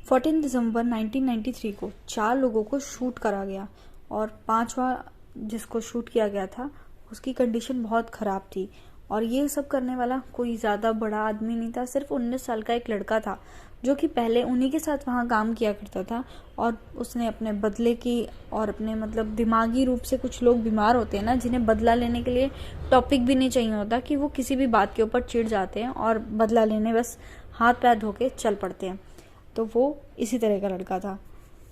14 दिसंबर 1993 को 4 लोगों को शूट करा गया और 5वां जिसको शूट किया गया था उसकी कंडीशन बहुत ख़राब थी। और ये सब करने वाला कोई ज़्यादा बड़ा आदमी नहीं था, सिर्फ 19 साल का एक लड़का था जो कि पहले उन्हीं के साथ वहाँ काम किया करता था। और उसने अपने बदले की और अपने मतलब दिमागी रूप से कुछ लोग बीमार होते हैं ना, जिन्हें बदला लेने के लिए टॉपिक भी नहीं चाहिए होता, कि वो किसी भी बात के ऊपर चिढ़ जाते हैं और बदला लेने बस हाथ पैर धो के चल पड़ते हैं। तो वो इसी तरह का लड़का था।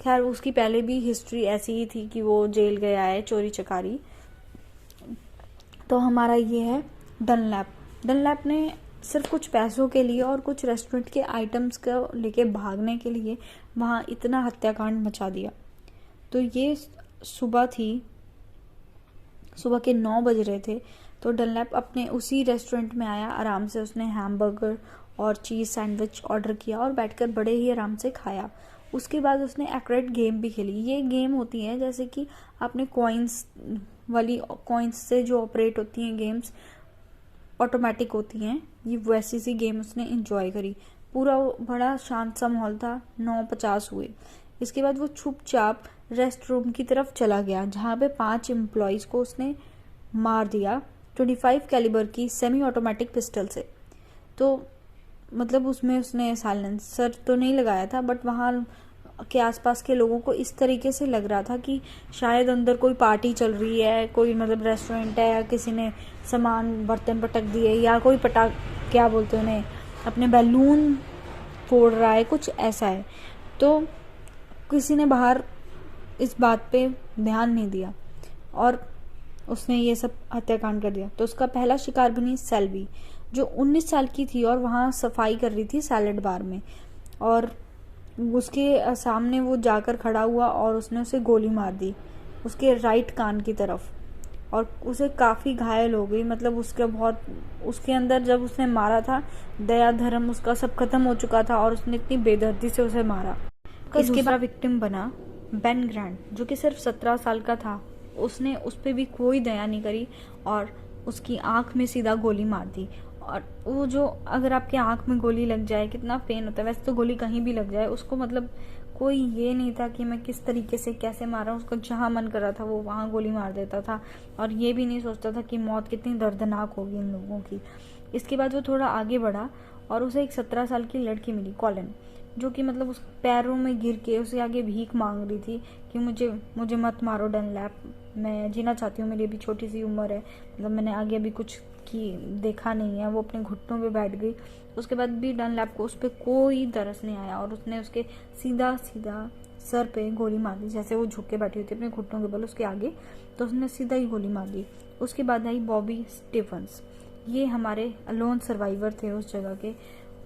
खैर उसकी पहले भी हिस्ट्री ऐसी ही थी कि वो जेल गया है चोरी चकारी। तो हमारा ये है डनलैप। डनलैप ने सिर्फ कुछ पैसों के लिए और कुछ रेस्टोरेंट के आइटम्स को लेके भागने के लिए वहाँ इतना हत्याकांड मचा दिया। तो ये सुबह के 9 बज रहे थे। तो डनलैप अपने उसी रेस्टोरेंट में आया, आराम से उसने हैमबर्गर और चीज़ सैंडविच ऑर्डर किया और बैठकर बड़े ही आराम से खाया। उसके बाद उसने एक्रेट गेम भी खेली। ये गेम होती है जैसे कि आपने कॉइन्स से जो ऑपरेट होती हैं गेम्स, ऑटोमेटिक होती हैं, ये वैसी सी गेम उसने एंजॉय करी। पूरा बड़ा शांत सा माहौल था। 9:50 हुए। इसके बाद वो चुपचाप रेस्ट रूम की तरफ चला गया जहाँ पे 5 एम्प्लॉयज़ को उसने मार दिया 25 कैलिबर की सेमी ऑटोमेटिक पिस्टल से। तो मतलब उसमें उसने साइलेंसर तो नहीं लगाया था, बट वहाँ के आसपास के लोगों को इस तरीके से लग रहा था कि शायद अंदर कोई पार्टी चल रही है, कोई मतलब रेस्टोरेंट है, या किसी ने सामान बर्तन पटक दिए, या कोई क्या बोलते हैं उन्हें, अपने बैलून फोड़ रहा है, कुछ ऐसा है। तो किसी ने बाहर इस बात पे ध्यान नहीं दिया और उसने ये सब हत्याकांड कर दिया। तो उसका पहला शिकार बनी सेल्वी, जो 19 साल की थी और वहाँ सफाई कर रही थी सैलेड बार में। और उसके सामने वो जाकर खड़ा हुआ और उसने उसे गोली मार दी उसके राइट कान की तरफ, और उसे काफ़ी घायल हो गई। मतलब उसके अंदर जब उसने मारा था, दया धर्म उसका सब खत्म हो चुका था और उसने इतनी बेदर्दी से उसे मारा। इसके बाद विक्टिम बना बेन ग्रांट, जो कि सिर्फ 17 साल का था। उसने उस पर भी कोई दया नहीं करी और उसकी आंख में सीधा गोली मार दी। और वो जो अगर आपके आंख में गोली लग जाए कितना पेन होता है। वैसे तो गोली कहीं भी लग जाए, उसको मतलब कोई ये नहीं था कि मैं किस तरीके से कैसे मारा, उसको जहाँ मन कर रहा था वो वहाँ गोली मार देता था। और ये भी नहीं सोचता था कि मौत कितनी दर्दनाक होगी इन लोगों की। इसके बाद वो थोड़ा आगे बढ़ा और उसे एक 17 साल की लड़की मिली, कॉलिन, जो कि मतलब उस पैरों में गिर के उसे आगे भीख मांग रही थी कि मुझे मत मारो डनलैप, मैं जीना चाहती हूँ, मेरी अभी छोटी सी उम्र है, मतलब मैंने आगे अभी कुछ देखा नहीं है। वो अपने घुटनों पे बैठ गई। उसके बाद भी डनलैप को उस पर कोई तरस नहीं आया और उसने उसके सीधा सर पे गोली मार दी। जैसे वो झुक के बैठी हुई थी अपने घुटनों के बल उसके आगे, तो उसने सीधा ही गोली मार दी। उसके बाद आई बॉबी स्टीफन्स। ये हमारे अलोन सर्वाइवर थे उस जगह के,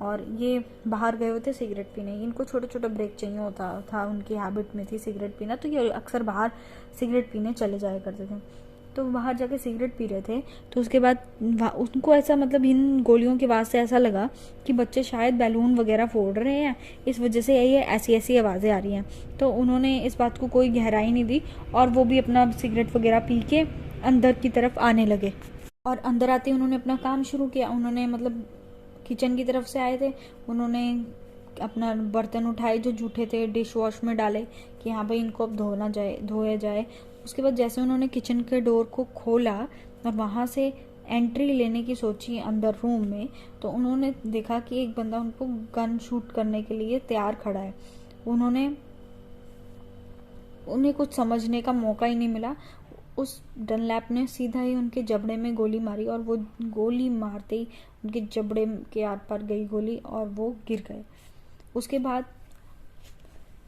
और ये बाहर गए हुए थे सिगरेट पीने। इनको छोटा छोटा ब्रेक चाहिए होता था, उनकी हैबिट में थी सिगरेट पीना, तो ये अक्सर बाहर सिगरेट पीने चले जाया करते थे। तो बाहर जाके सिगरेट पी रहे थे। तो उसके बाद उनको ऐसा मतलब इन गोलियों की आवाज़ से ऐसा लगा कि बच्चे शायद बैलून वगैरह फोड़ रहे हैं, इस वजह से ये ऐसी आवाज़ें आ रही हैं। तो उन्होंने इस बात को कोई गहराई नहीं दी और वो भी अपना सिगरेट वगैरह पी के अंदर की तरफ आने लगे। और अंदर आते ही उन्होंने अपना काम शुरू किया। उन्होंने मतलब किचन की तरफ से आए थे, उन्होंने अपना बर्तन उठाए जो जूठे थे, डिश वॉश में डाले कि हाँ भाई इनको अब धोया जाए। उसके बाद जैसे उन्होंने किचन के डोर को खोला और वहाँ से एंट्री लेने की सोची अंदर रूम में, तो उन्होंने देखा कि एक बंदा उनको गन शूट करने के लिए तैयार खड़ा है। उन्हें कुछ समझने का मौका ही नहीं मिला। उस डनलैप ने सीधा ही उनके जबड़े में गोली मारी और वो गोली मारते ही उनके जबड़े के आर पार गई गोली और वो गिर गए। उसके बाद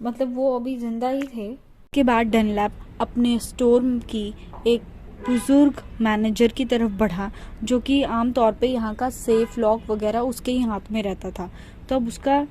मतलब वो अभी जिंदा ही थे। उसके बाद डनलैप अपने स्टोर की एक बुजुर्ग मैनेजर की तरफ बढ़ा, जो कि आमतौर पे यहाँ का सेफ लॉक वगैरह उसके ही हाथ में रहता था। तो अब उसका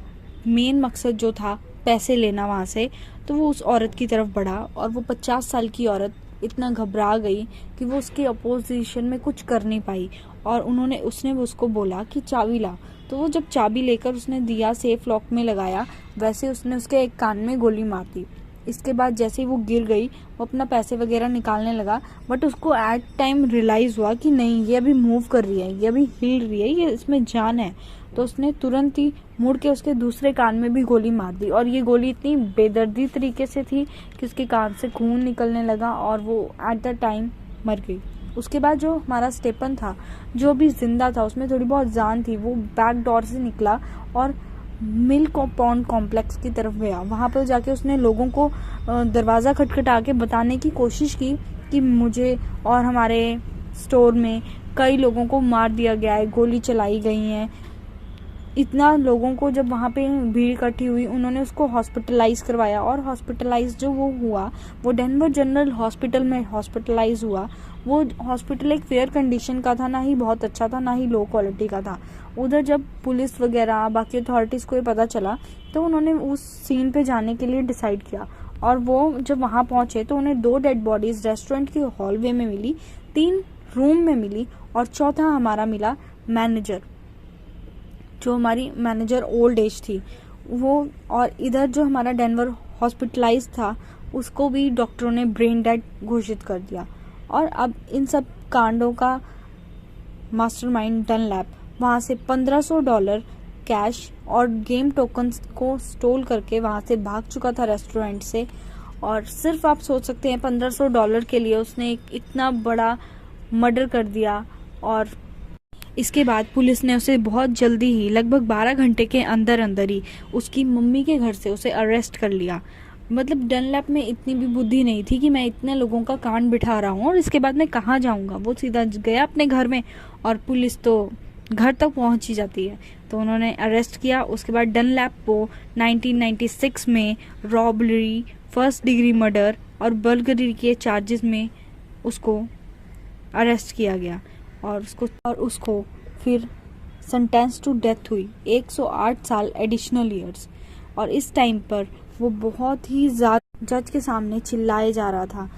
मेन मकसद जो था पैसे लेना वहाँ से, तो वो उस औरत की तरफ बढ़ा और वो 50 साल की औरत इतना घबरा गई कि वो उसके अपोजिशन में कुछ कर नहीं पाई। और उसने उसको बोला कि चाबी ला। तो वो जब चाबी लेकर उसने दिया सेफ लॉक में लगाया, वैसे उसने उसके एक कान में गोली मार दी। इसके बाद जैसे ही वो गिर गई, वो अपना पैसे वगैरह निकालने लगा, बट उसको एट टाइम रियलाइज़ हुआ कि नहीं, ये अभी मूव कर रही है, ये अभी हिल रही है, ये इसमें जान है। तो उसने तुरंत ही मुड़ के उसके दूसरे कान में भी गोली मार दी, और ये गोली इतनी बेदर्दी तरीके से थी कि उसके कान से खून निकलने लगा और वो एट द टाइम मर गई। उसके बाद जो हमारा स्टेपन था, जो भी जिंदा था, उसमें थोड़ी बहुत जान थी, वो बैक डोर से निकला और मिल्क पॉन्ड कॉम्प्लेक्स की तरफ गया। वहाँ पर जाके उसने लोगों को दरवाज़ा खटखटा के बताने की कोशिश की कि मुझे और हमारे स्टोर में कई लोगों को मार दिया गया है, गोली चलाई गई हैं। इतना लोगों को जब वहाँ पे भीड़ इकट्ठी हुई, उन्होंने उसको हॉस्पिटलाइज करवाया, और हॉस्पिटलाइज जो वो हुआ वो डेनवर जनरल हॉस्पिटल में हॉस्पिटलाइज हुआ। वो हॉस्पिटल एक फेयर कंडीशन का था, ना ही बहुत अच्छा था ना ही लो क्वालिटी का था। उधर जब पुलिस वगैरह बाकी अथॉरिटीज़ को ये पता चला तो उन्होंने उस सीन पे जाने के लिए डिसाइड किया, और वो जब वहाँ पहुँचे तो उन्हें 2 डेड बॉडीज़ रेस्टोरेंट के हॉलवे में मिली, 3 रूम में मिली, और चौथा हमारा मिला मैनेजर, जो हमारी मैनेजर ओल्ड एज थी वो। और इधर जो हमारा डेनवर हॉस्पिटलाइज था उसको भी डॉक्टरों ने ब्रेन डेड घोषित कर दिया। और अब इन सब कांडों का मास्टरमाइंड डनलैप वहाँ से $1500 कैश और गेम टोकन्स को स्टोल करके वहाँ से भाग चुका था रेस्टोरेंट से। और सिर्फ आप सोच सकते हैं $1500 के लिए उसने एक इतना बड़ा मर्डर कर दिया। और इसके बाद पुलिस ने उसे बहुत जल्दी ही, लगभग 12 घंटे के अंदर अंदर ही, उसकी मम्मी के घर से उसे अरेस्ट कर लिया। मतलब डनलैप में इतनी भी बुद्धि नहीं थी कि मैं इतने लोगों का कान बिठा रहा हूँ और इसके बाद मैं कहाँ जाऊँगा। वो सीधा गया अपने घर में, और पुलिस तो घर तक पहुँच ही जाती है। तो उन्होंने अरेस्ट किया। उसके बाद डनलैप को 1996 में रॉबरी, फर्स्ट डिग्री मर्डर और बर्गलरी के चार्जेस में उसको अरेस्ट किया गया, और उसको फिर सेंटेंस टू डेथ हुई, 108 साल एडिशनल ईयर्स। और इस टाइम पर वो बहुत ही ज़्यादा जज के सामने चिल्लाए जा रहा था।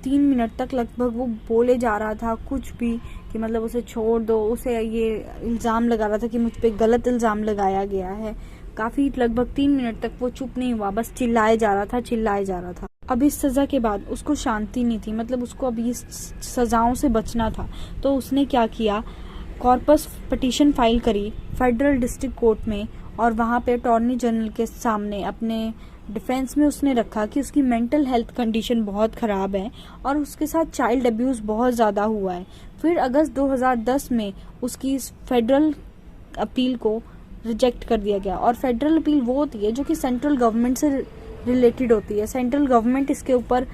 3 मिनट तक लगभग वो बोले जा रहा था कुछ भी, कि मतलब उसे छोड़ दो। उसे ये इल्ज़ाम लगा रहा था कि मुझ पे गलत इल्ज़ाम लगाया गया है। काफ़ी लगभग 3 मिनट तक वो चुप नहीं हुआ, बस चिल्लाए जा रहा था। अब इस सज़ा के बाद उसको शांति नहीं थी, मतलब उसको अब इस सज़ाओं से बचना था। तो उसने क्या किया, कॉर्पस पिटीशन फाइल करी फेडरल डिस्ट्रिक्ट कोर्ट में, और वहाँ पे अटॉर्नी जनरल के सामने अपने डिफेंस में उसने रखा कि उसकी मेंटल हेल्थ कंडीशन बहुत ख़राब है और उसके साथ चाइल्ड अब्यूज़ बहुत ज़्यादा हुआ है। फिर अगस्त 2010 में उसकी इस फेडरल अपील को रिजेक्ट कर दिया गया। और फेडरल अपील वो होती है जो कि सेंट्रल गवर्नमेंट से रिलेटेड होती है, सेंट्रल गवर्नमेंट इसके ऊपर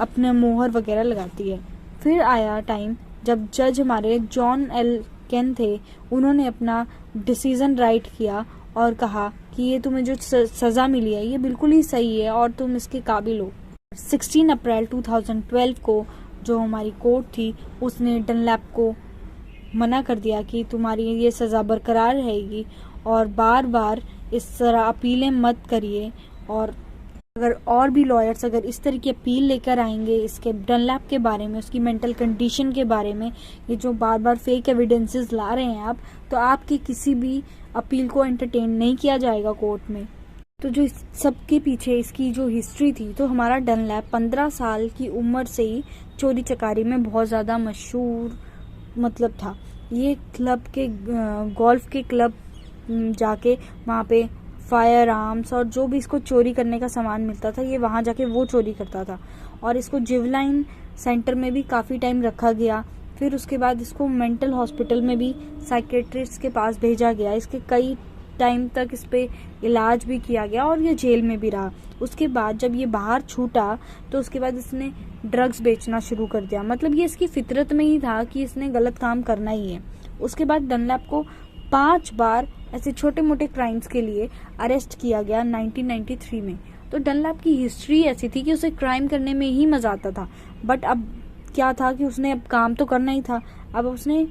अपने मोहर वगैरह लगाती है। फिर आया टाइम जब जज हमारे जॉन एल केन थे, उन्होंने अपना डिसीजन राइट किया और कहा कि ये तुम्हें जो सज़ा मिली है ये बिल्कुल ही सही है और तुम इसके काबिल हो। 16 अप्रैल 2012 को जो हमारी कोर्ट थी उसने डनलैप को मना कर दिया कि तुम्हारी ये सज़ा बरकरार रहेगी और बार बार इस तरह अपीलें मत करिए। और अगर और भी लॉयर्स अगर इस तरह की अपील लेकर आएंगे इसके डनलैप के बारे में, उसकी मेंटल कंडीशन के बारे में, ये जो बार बार फेक एविडेंसेस ला रहे हैं आप, तो आपकी किसी भी अपील को एंटरटेन नहीं किया जाएगा कोर्ट में। तो जो इस सबके पीछे इसकी जो हिस्ट्री थी, तो हमारा डनलैप 15 साल की उम्र से ही चोरी चकारी में बहुत ज़्यादा मशहूर मतलब था। ये क्लब के गोल्फ के क्लब जाके वहाँ पे फायर आर्म्स और जो भी इसको चोरी करने का सामान मिलता था ये वहाँ जाके वो चोरी करता था। और इसको जिवलाइन सेंटर में भी काफ़ी टाइम रखा गया। फिर उसके बाद इसको मेंटल हॉस्पिटल में भी साइकेट्रिस्ट के पास भेजा गया। इसके कई टाइम तक इस पे इलाज भी किया गया और ये जेल में भी रहा। उसके बाद जब ये बाहर छूटा तो उसके बाद इसने ड्रग्स बेचना शुरू कर दिया। मतलब ये इसकी फितरत में ही था कि इसने गलत काम करना ही है। उसके बाद डनलैप को 5 बार ऐसे छोटे मोटे क्राइम्स के लिए अरेस्ट किया गया 1993 में। तो डनलैप की हिस्ट्री ऐसी थी कि उसे क्राइम करने में ही मजा आता था। बट अब क्या था कि उसने अब काम तो करना ही था। अब उसने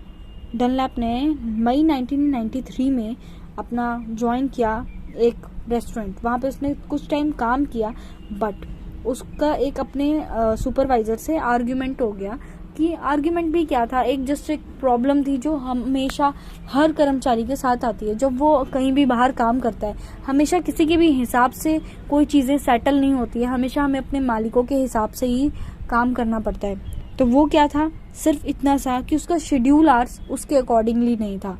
डनलैप ने मई 1993 में अपना ज्वाइन किया एक रेस्टोरेंट। वहाँ पे उसने कुछ टाइम काम किया, बट उसका एक अपने सुपरवाइजर से आर्ग्यूमेंट हो गया। कि आर्ग्यूमेंट भी क्या था, एक जस्ट एक प्रॉब्लम थी जो हमेशा हर कर्मचारी के साथ आती है जब वो कहीं भी बाहर काम करता है। हमेशा किसी के भी हिसाब से कोई चीज़ें सेटल नहीं होती है, हमेशा हमें अपने मालिकों के हिसाब से ही काम करना पड़ता है। तो वो क्या था, सिर्फ इतना सा कि उसका शेड्यूल आवर्स उसके अकॉर्डिंगली नहीं था।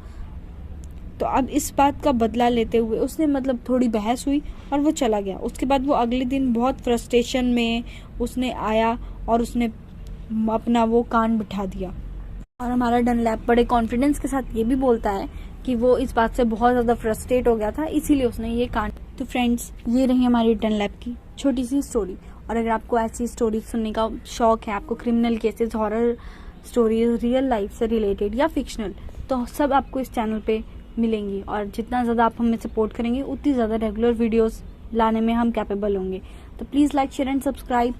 तो अब इस बात का बदला लेते हुए उसने मतलब थोड़ी बहस हुई और वो चला गया। उसके बाद वो अगले दिन बहुत फ्रस्ट्रेशन में उसने आया और उसने अपना वो कान बिठा दिया। और हमारा डनलैप बड़े कॉन्फिडेंस के साथ ये भी बोलता है कि वो इस बात से बहुत ज़्यादा फ्रस्ट्रेट हो गया था, इसीलिए उसने ये कान। तो फ्रेंड्स, ये रही हमारी डनलैप की छोटी सी स्टोरी। और अगर आपको ऐसी स्टोरी सुनने का शौक है, आपको criminal cases, horror stories, real life से रिलेटेड या फिक्शनल, तो सब आपको इस चैनल पे मिलेंगी। और जितना ज़्यादा आप हमें सपोर्ट करेंगे उतनी ज़्यादा रेगुलर वीडियोस लाने में हम कैपेबल होंगे। तो please like, share and subscribe.